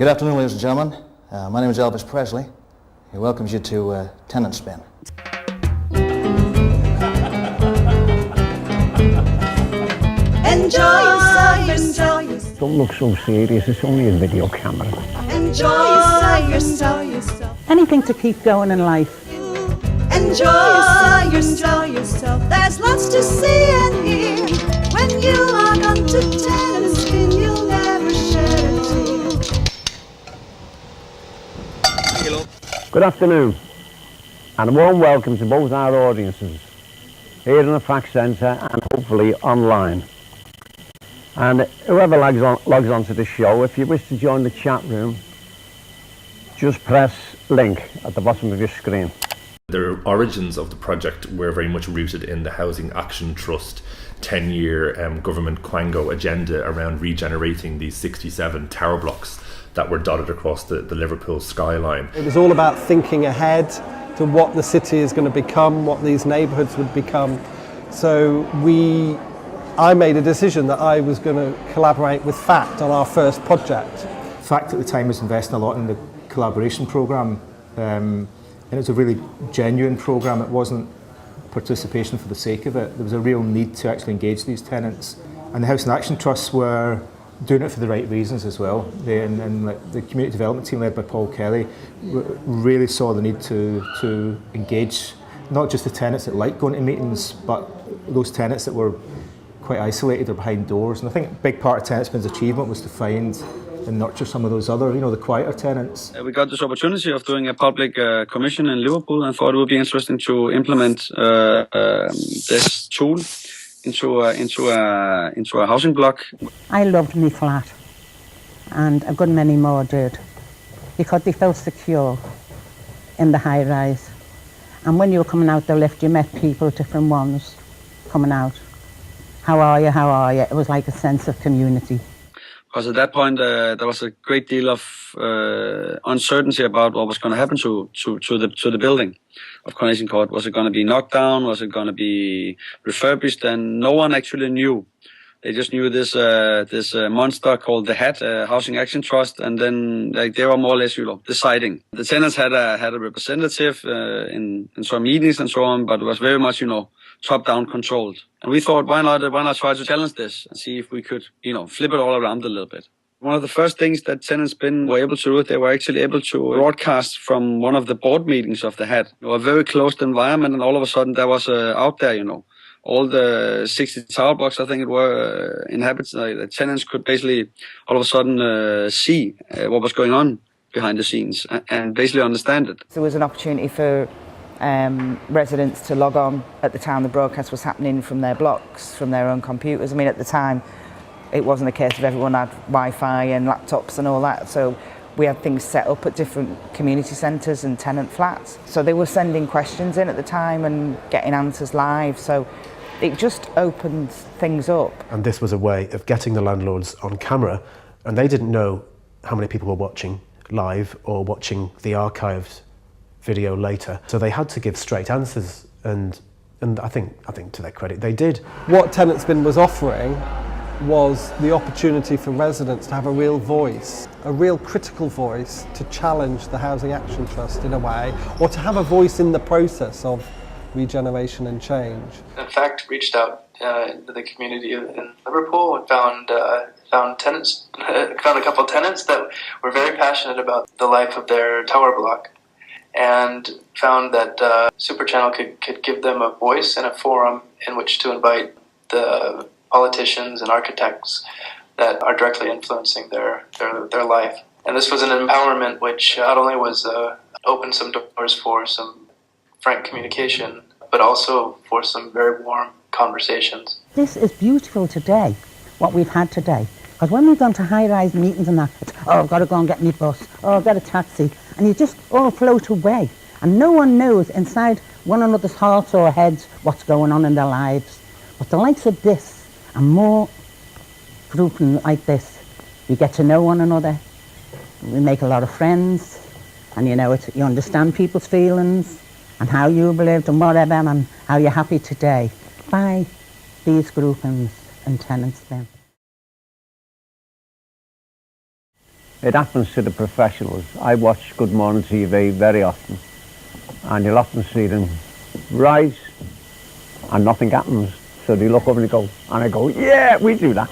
Good afternoon, ladies and gentlemen. My name is Elvis Presley. He welcomes you to tenantspin. Enjoy yourself, enjoy yourself. Don't look so serious, it's only a video camera. Enjoy yourself. Anything to keep going in life. Enjoy yourself. There's lots to see and hear. When you log on to tenantspin, you'll never shed a tear. Good afternoon, and a warm welcome to both our audiences, here in the Fact Centre and hopefully online. And whoever logs on to the show, if you wish to join the chat room, just press link at the bottom of your screen. The origins of the project were very much rooted in the Housing Action Trust 10-year government Quango agenda around regenerating these 67 tower blocks that were dotted across the Liverpool skyline. It was all about thinking ahead to what the city is going to become, what these neighbourhoods would become. So I made a decision that I was going to collaborate with FACT on our first project. FACT at the time was investing a lot in the collaboration programme, and it was a really genuine programme. It wasn't participation for the sake of it. There was a real need to actually engage these tenants, and the Housing Action Trusts were doing it for the right reasons as well. And the community development team led by Paul Kelly really saw the need to engage not just the tenants that liked going to meetings, but those tenants that were quite isolated or behind doors. And I think a big part of tenantspin's achievement was to find and nurture some of those other, the quieter tenants. We got this opportunity of doing a public commission in Liverpool and thought it would be interesting to implement this tool into a housing block. I loved me flat, and a good many more did, because they felt secure in the high rise. And when you were coming out the lift, you met people, different ones, coming out. How are you? How are you? It was like a sense of community. Because at that point, there was a great deal of uncertainty about what was going to happen to the building of Coronation Court. Was it going to be knocked down? Was it going to be refurbished? And no one actually knew. They just knew this monster called the HAT, Housing Action Trust, and then they were more or less, deciding. The tenants had a representative in some meetings and so on, but it was very much, top-down controlled. And we thought, why not try to challenge this and see if we could, flip it all around a little bit. One of the first things that tenantspin were able to do, they were actually able to broadcast from one of the board meetings of the HAT. A very closed environment, and all of a sudden there was out there, all the 60 tower blocks, I think it were, inhabitants, the tenants could basically all of a sudden see what was going on behind the scenes and basically understand it. There was an opportunity for residents to log on at the time the broadcast was happening from their blocks, from their own computers. I mean, at the time, it wasn't a case of everyone had Wi-Fi and laptops and all that, so we had things set up at different community centres and tenant flats. So they were sending questions in at the time and getting answers live, so it just opened things up. And this was a way of getting the landlords on camera, and they didn't know how many people were watching live or watching the archived video later. So they had to give straight answers, and I think to their credit, they did. What tenantspin was offering was the opportunity for residents to have a real voice, a real critical voice to challenge the Housing Action Trust in a way, or to have a voice in the process of regeneration and change. In fact, reached out into the community in Liverpool and found a couple of tenants that were very passionate about the life of their tower block, and found that Super Channel could give them a voice and a forum in which to invite the politicians and architects that are directly influencing their life. And this was an empowerment which not only was opened some doors for some frank communication, but also for some very warm conversations. This is beautiful today, what we've had today. Because when we've gone to high-rise meetings and that, it's, I've got to go and get my bus, I've got a taxi, and you just all float away. And no one knows inside one another's hearts or heads what's going on in their lives. But the likes of this, and more grouping like this, you get to know one another, we make a lot of friends, and you understand people's feelings, and how you've lived and whatever, and how you're happy today by these groupings and tenantspin. It happens to the professionals. I watch Good Morning TV very often, and you'll often see them rise and nothing happens. So they look over and they go, and I go, yeah, we do that.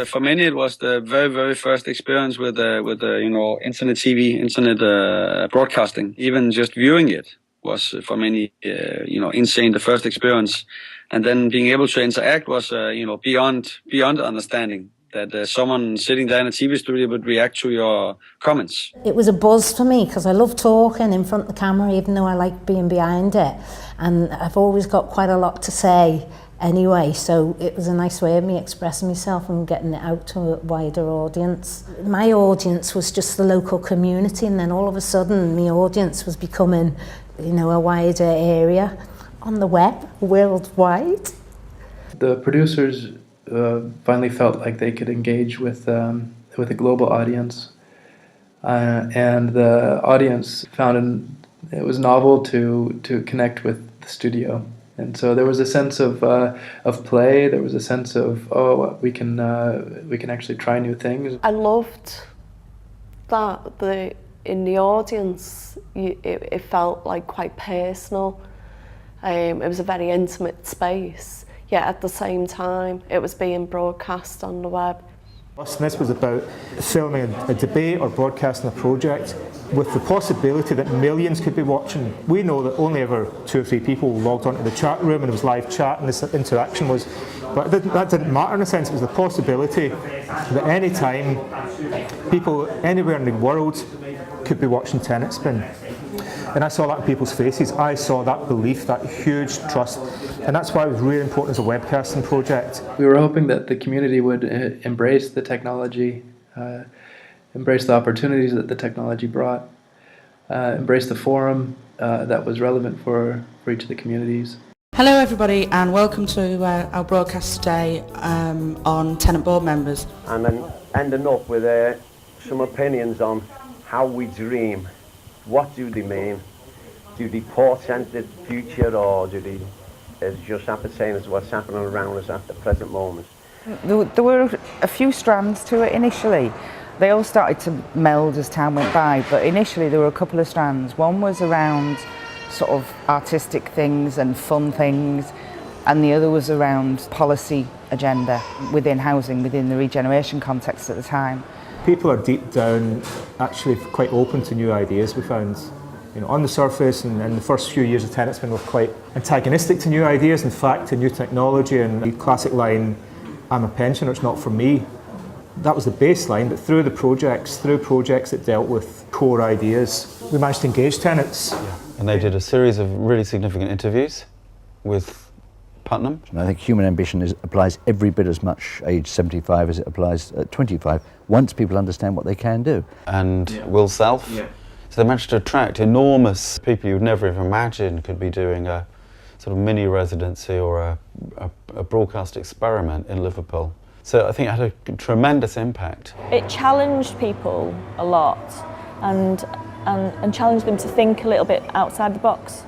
For many, it was the very, very first experience with internet TV, internet broadcasting. Even just viewing it was for many, insane. The first experience, and then being able to interact was, beyond understanding that someone sitting there in a TV studio would react to your comments. It was a buzz for me because I love talking in front of the camera, even though I like being behind it, and I've always got quite a lot to say. Anyway, so it was a nice way of me expressing myself and getting it out to a wider audience. My audience was just the local community, and then all of a sudden my audience was becoming, a wider area on the web, worldwide. The producers finally felt like they could engage with a global audience, and the audience found it was novel to connect with the studio. And so there was a sense of play. There was a sense of we can actually try new things. I loved that in the audience it felt like quite personal. It was a very intimate space. Yet at the same time, it was being broadcast on the web. This was about filming a debate or broadcasting a project with the possibility that millions could be watching. We know that only ever 2 or 3 people logged onto the chat room and there was live chat and this interaction was, but that didn't matter in a sense. It was the possibility that any time people anywhere in the world could be watching Tenantspin. And I saw that in people's faces. I saw that belief, that huge trust. And that's why it was really important as a webcasting project. We were hoping that the community would embrace the technology, embrace the opportunities that the technology brought, embrace the forum that was relevant for each of the communities. Hello everybody, and welcome to our broadcast today on tenant board members. And then ending up with some opinions on how we dream. What do they mean? Do they portend the future, or do they just appertain as what's happening around us at the present moment? There were a few strands to it initially. They all started to meld as time went by, but initially there were a couple of strands. One was around sort of artistic things and fun things, and the other was around policy agenda within housing, within the regeneration context at the time. People are deep down actually quite open to new ideas, we found. On the surface and in the first few years of Tenantspin were quite antagonistic to new ideas, in fact to new technology, and the classic line, I'm a pensioner, it's not for me. That was the baseline, but through projects that dealt with core ideas, we managed to engage tenants. Yeah. And they did a series of really significant interviews with Putnam. And I think human ambition applies every bit as much age 75 as it applies at 25, once people understand what they can do. And Will Self. Yeah. So they managed to attract enormous people you'd never even imagine could be doing a sort of mini residency or a broadcast experiment in Liverpool. So I think it had a tremendous impact. It challenged people a lot and challenged them to think a little bit outside the box,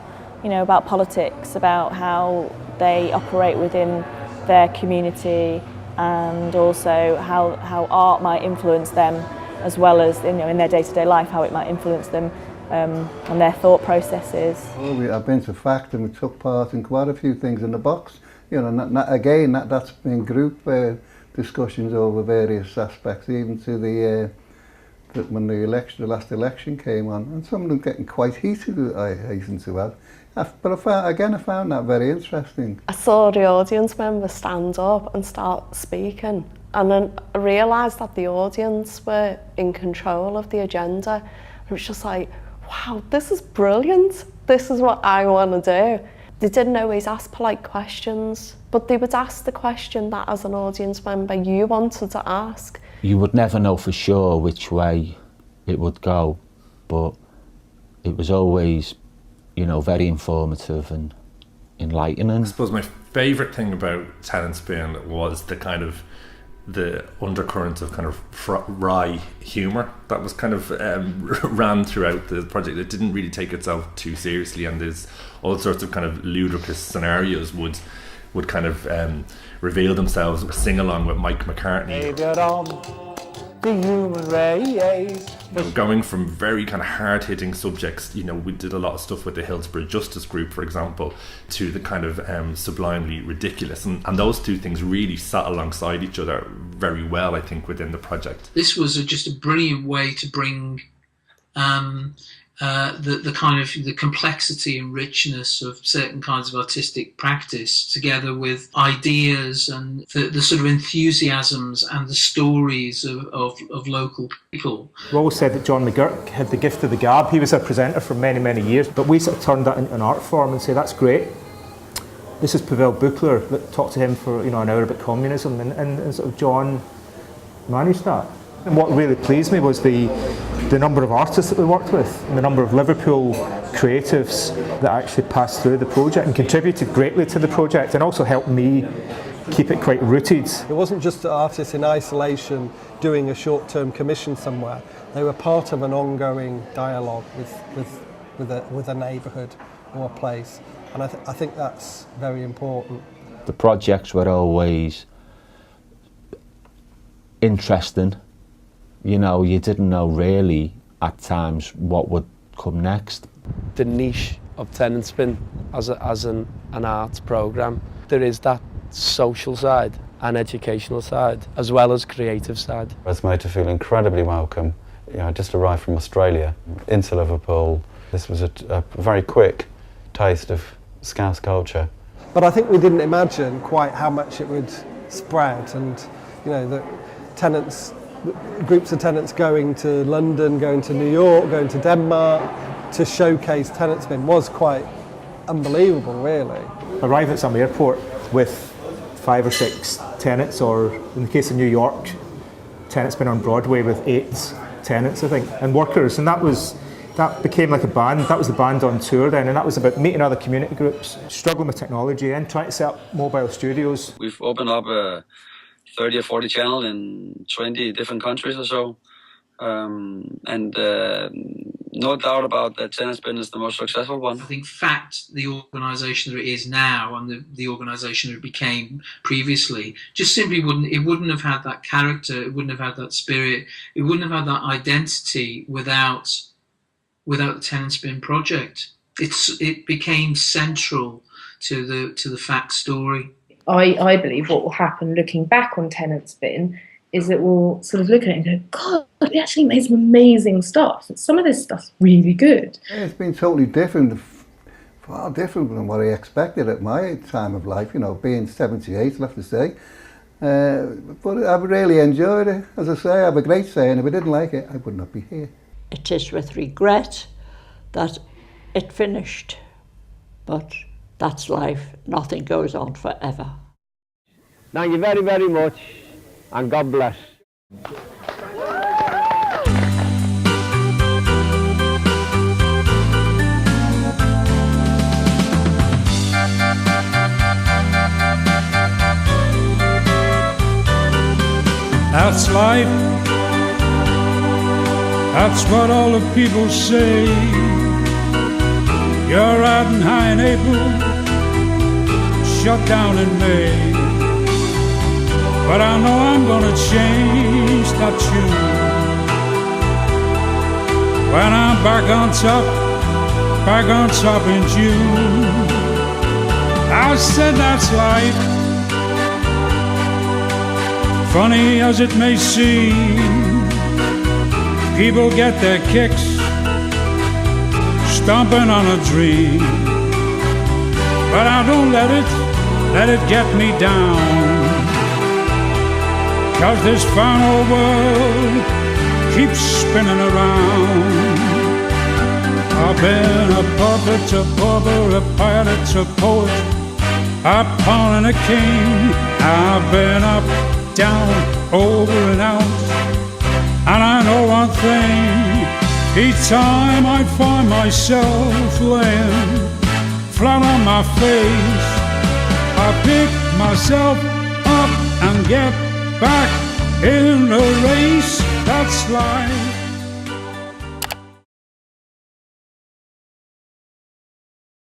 about politics, about how they operate within their community, and also how art might influence them, as well as in their day-to-day life, how it might influence them and their thought processes. Well, I've been to FACT and we took part in quite a few things in the box. That's been group discussions over various aspects, even to when the last election came on, and some of them getting quite heated, I hasten to add. But I found that very interesting. I saw the audience members stand up and start speaking, and then I realised that the audience were in control of the agenda. It was just like, wow, this is brilliant. This is what I want to do. They didn't always ask polite questions, but they would ask the question that as an audience member you wanted to ask. You would never know for sure which way it would go, but it was always, very informative and enlightening. I suppose my favourite thing about Tenantspin was the kind of the undercurrent of kind of wry humour that was kind of ran throughout the project. It didn't really take itself too seriously, and there's all sorts of kind of ludicrous scenarios would kind of reveal themselves. Sing along with Mike McCartney. Get on, the human race. Going from very kind of hard-hitting subjects, we did a lot of stuff with the Hillsborough Justice Group, for example, to the kind of sublimely ridiculous, and those two things really sat alongside each other very well, I think, within the project. This was just a brilliant way to bring the kind of the complexity and richness of certain kinds of artistic practice together with ideas and the sort of enthusiasms and the stories of local people. We always said that John McGurk had the gift of the gab. He was a presenter for many, many years, but we sort of turned that into an art form and say, that's great. This is Pavel Buchler, that talked to him for an hour about communism, and sort of John managed that. And what really pleased me was the number of artists that we worked with and the number of Liverpool creatives that actually passed through the project and contributed greatly to the project, and also helped me keep it quite rooted. It wasn't just artists in isolation doing a short-term commission somewhere. They were part of an ongoing dialogue with a neighbourhood or a place, and I think that's very important. The projects were always interesting. You didn't know really at times what would come next. The niche of tenantspin as an arts programme, there is that social side and educational side as well as creative side. I was made to feel incredibly welcome. I just arrived from Australia into Liverpool. This was a very quick taste of Scouse culture. But I think we didn't imagine quite how much it would spread, and the tenants, groups of tenants going to London, going to New York, going to Denmark to showcase tenantspin was quite unbelievable, really. Arrive at some airport with 5 or 6 tenants, or in the case of New York, tenantspin on Broadway with 8 tenants, I think, and workers, and that became like a band. That was the band on tour then, and that was about meeting other community groups, struggling with technology, and trying to set up mobile studios. We've opened up a 30 or 40 channel in 20 different countries or so. No doubt about that tenantspin is the most successful one. I think the organisation that it is now and the organisation that it became previously just simply wouldn't have had that character, it wouldn't have had that spirit, it wouldn't have had that identity without the tenantspin project. It became central to the fact story. I believe what will happen looking back on tenantspin is that we'll sort of look at it and go, God, we actually made some amazing stuff. Some of this stuff's really good. It's been totally different, far different than what I expected at my time of life, being 78, I'll have to say. But I've really enjoyed it. As I say, I have a great say, and if I didn't like it, I would not be here. It is with regret that it finished, but that's life. Nothing goes on forever. Thank you very, very much, and God bless. That's life. That's what all the people say. You're riding high in April, shut down in May. But I know I'm gonna change that tune when I'm back on top in June. I said that's life, funny as it may seem. People get their kicks stomping on a dream, but I don't let it get me down. 'Cause this fine old world keeps spinning around. I've been a puppet, a pauper, a pirate, a poet, a pawn and a king. I've been up, down, over and out. And I know one thing, each time I find myself laying flat on my face, I pick myself up and get back in the race. That's life.